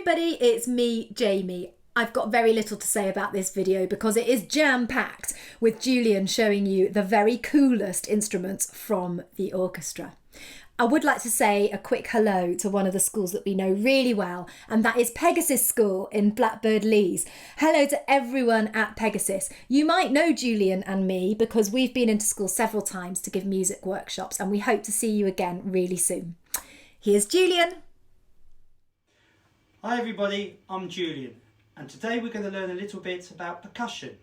everybody, it's me, Jamie. I've got very little to say about this video because it is jam-packed with Julian showing you the very coolest instruments from the orchestra. I would like to say a quick hello to one of the schools that we know really well, and that is Pegasus School in Blackbird Leys. Hello to everyone at Pegasus. You might know Julian and me because we've been into school several times to give music workshops, and we hope to see you again really soon. Here's Julian. Hi everybody, I'm Julian, and today we're going to learn a little bit about percussion.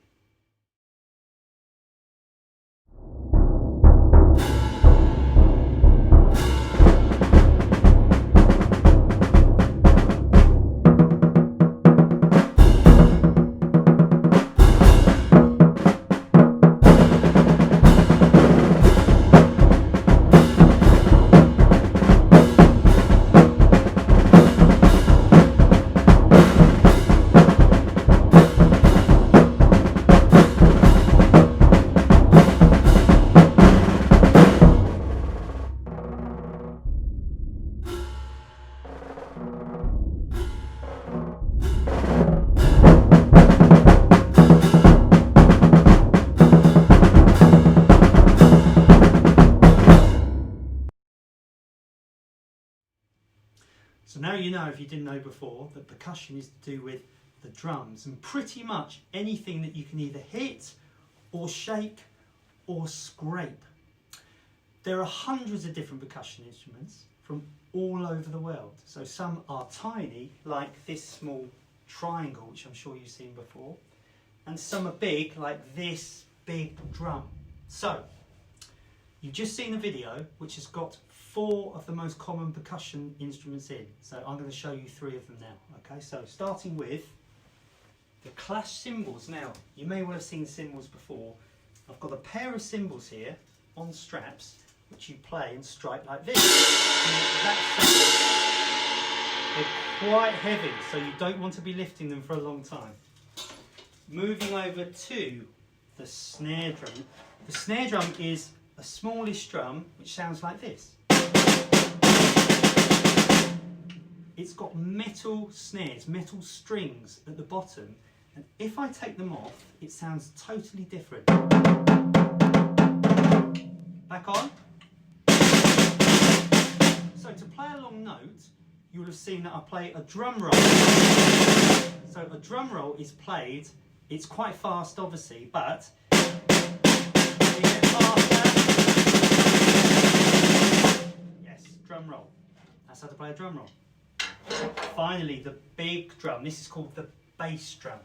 So now you know, if you didn't know before, that percussion is to do with the drums and pretty much anything that you can either hit or shake or scrape. There are hundreds of different percussion instruments from all over the world. So some are tiny, like this small triangle, which I'm sure you've seen before, and some are big, like this big drum. So you've just seen a video which has got 4 of the most common percussion instruments in. So I'm going to show you 3 of them now. Okay, so starting with the clash cymbals. Now, you may well have seen cymbals before. I've got a pair of cymbals here on straps which you play and strike like this. They're quite heavy, so you don't want to be lifting them for a long time. Moving over to the snare drum. The snare drum is a smallish drum which sounds like this. It's got metal snares, metal strings at the bottom, and if I take them off, it sounds totally different. Back on. So to play a long note, you'll have seen that I play a drum roll. So a drum roll is played, it's quite fast obviously, but yes, drum roll. That's how to play a drum roll. Finally, the big drum. This is called the bass drum.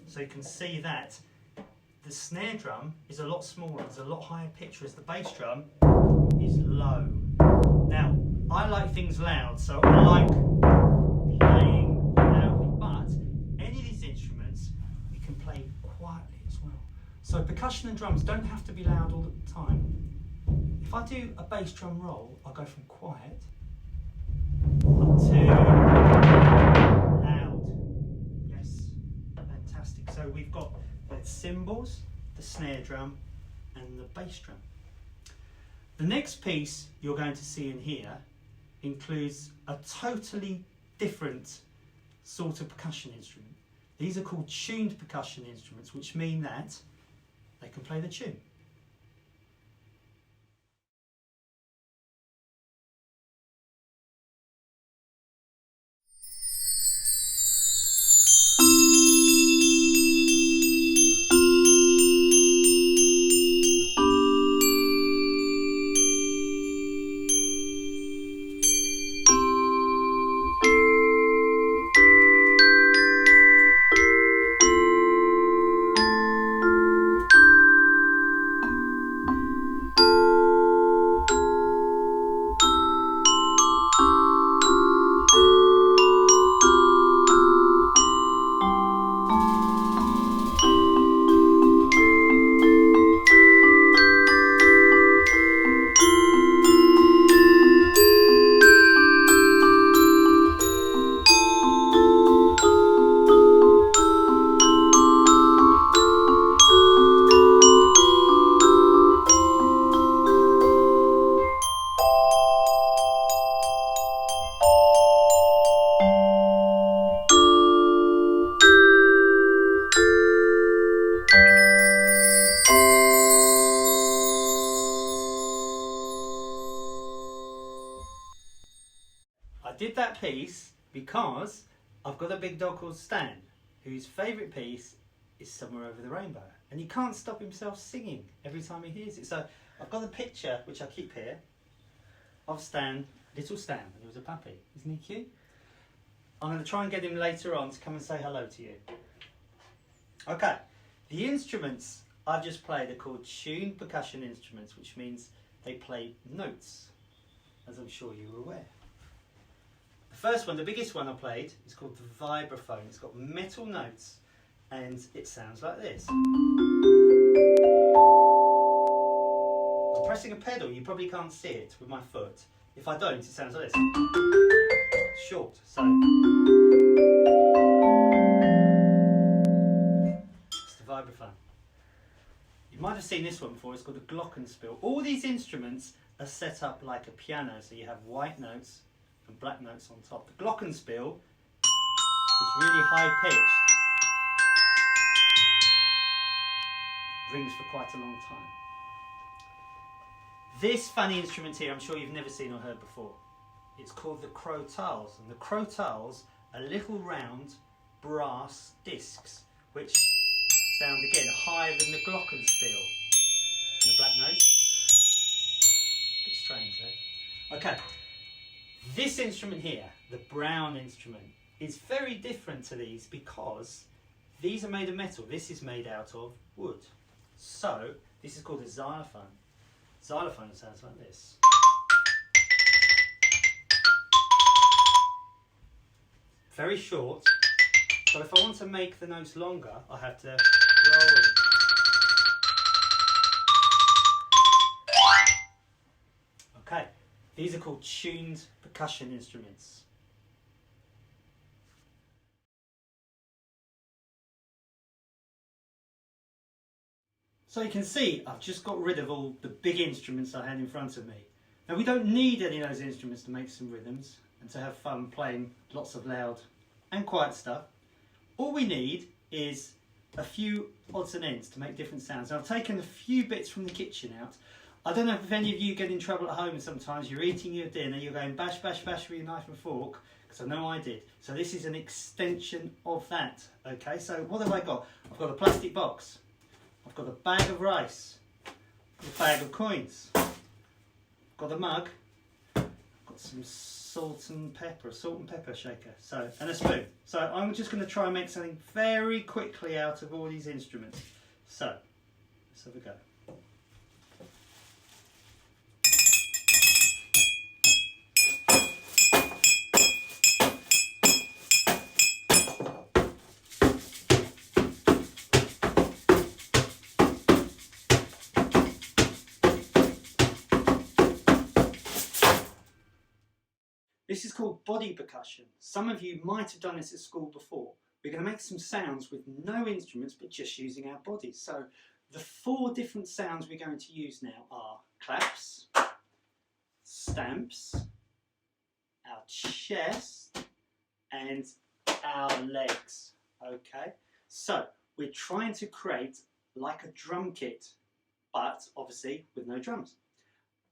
So you can see that the snare drum is a lot smaller, there's a lot higher pitch, whereas the bass drum is low. Now, I like things loud, so I like playing loudly, but any of these instruments you can play quietly as well. So percussion and drums don't have to be loud all the time. If I do a bass drum roll, I'll go from quiet up to loud. Yes, fantastic. So we've got the cymbals, the snare drum, and the bass drum. The next piece you're going to see in here includes a totally different sort of percussion instrument. These are called tuned percussion instruments, which mean that they can play the tune. did that piece because I've got a big dog called Stan, whose favourite piece is Somewhere Over the Rainbow. And he can't stop himself singing every time he hears it. So I've got a picture, which I keep here, of Stan, little Stan, when he was a puppy. Isn't he cute? I'm going to try and get him later on to come and say hello to you. Okay, the instruments I've just played are called tuned percussion instruments, which means they play notes, as I'm sure you were aware. The first one, the biggest one I played, is called the vibraphone. It's got metal notes and it sounds like this. I'm pressing a pedal, you probably can't see it with my foot. If I don't, it sounds like this. It's short, so. It's the vibraphone. You might have seen this one before, it's called a glockenspiel. All these instruments are set up like a piano, so you have white notes and black notes on top. The glockenspiel is really high pitched. Rings for quite a long time. This funny instrument here, I'm sure you've never seen or heard before. It's called the crotales, and the crotales are little round brass discs which sound again higher than the glockenspiel. And the black notes. Bit strange, eh? Okay. This instrument here, the brown instrument, is very different to these because these are made of metal. This is made out of wood. So this is called a xylophone. Xylophone sounds like this. Very short, but if I want to make the notes longer, I have to roll it. Okay, these are called tuned percussion instruments. So you can see I've just got rid of all the big instruments I had in front of me. Now we don't need any of those instruments to make some rhythms and to have fun playing lots of loud and quiet stuff. All we need is a few odds and ends to make different sounds. Now, I've taken a few bits from the kitchen out. I don't know if any of you get in trouble at home sometimes. You're eating your dinner, you're going bash, bash, bash with your knife and fork, because I know I did. So this is an extension of that. Okay, so what have I got? I've got a plastic box. I've got a bag of rice, a bag of coins, I've got a mug, I've got some salt and pepper shaker, so, and a spoon. So I'm just going to try and make something very quickly out of all these instruments. So, let's have a go. This is called body percussion. Some of you might have done this at school before. We're going to make some sounds with no instruments but just using our bodies. So the 4 different sounds we're going to use now are claps, stamps, our chest and our legs. Okay, so we're trying to create like a drum kit, but obviously with no drums.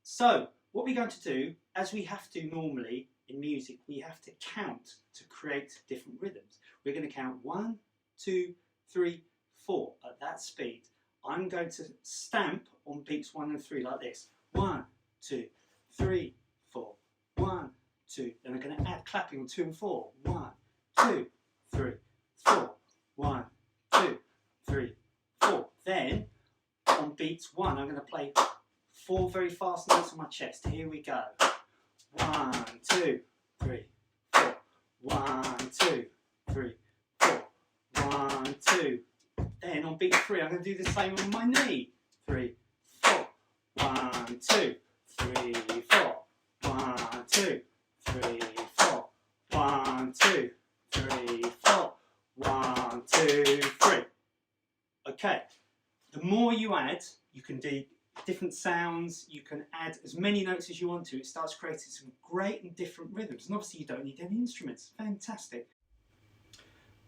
So what we're going to do, as we have to normally in music, we have to count to create different rhythms. We're going to count 1, 2, 3, 4 at that speed. I'm going to stamp on beats 1 and 3 like this. 1, 2, 3, 4. 1, 2. Then I'm going to add clapping on 2 and 4. 1, 2, 3, 4. 1, 2, 3, 4. Then on beats 1, I'm going to play 4 very fast notes on my chest. Here we go. 1, 2, 3, 4. 1, 2, 3, 4. 1, 2. Then on beat 3, I'm going to do the same on my knee. 3, 4. 1, 2, 3, 4. 1, 2, 3, 4. 1, 2, 3, 4. 1, 2, 3. Okay. The more you add, you can do different sounds, you can add as many notes as you want to. It starts creating some great and different rhythms, and obviously you don't need any instruments. Fantastic.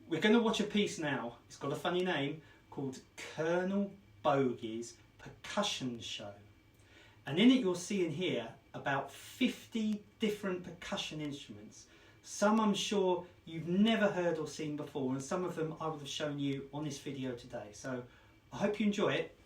We're going to watch a piece now. It's got a funny name called Colonel Bogey's Percussion Show, and in it you'll see and hear about 50 different percussion instruments. Some I'm sure you've never heard or seen before, and some of them I would have shown you on this video today. So I hope you enjoy it,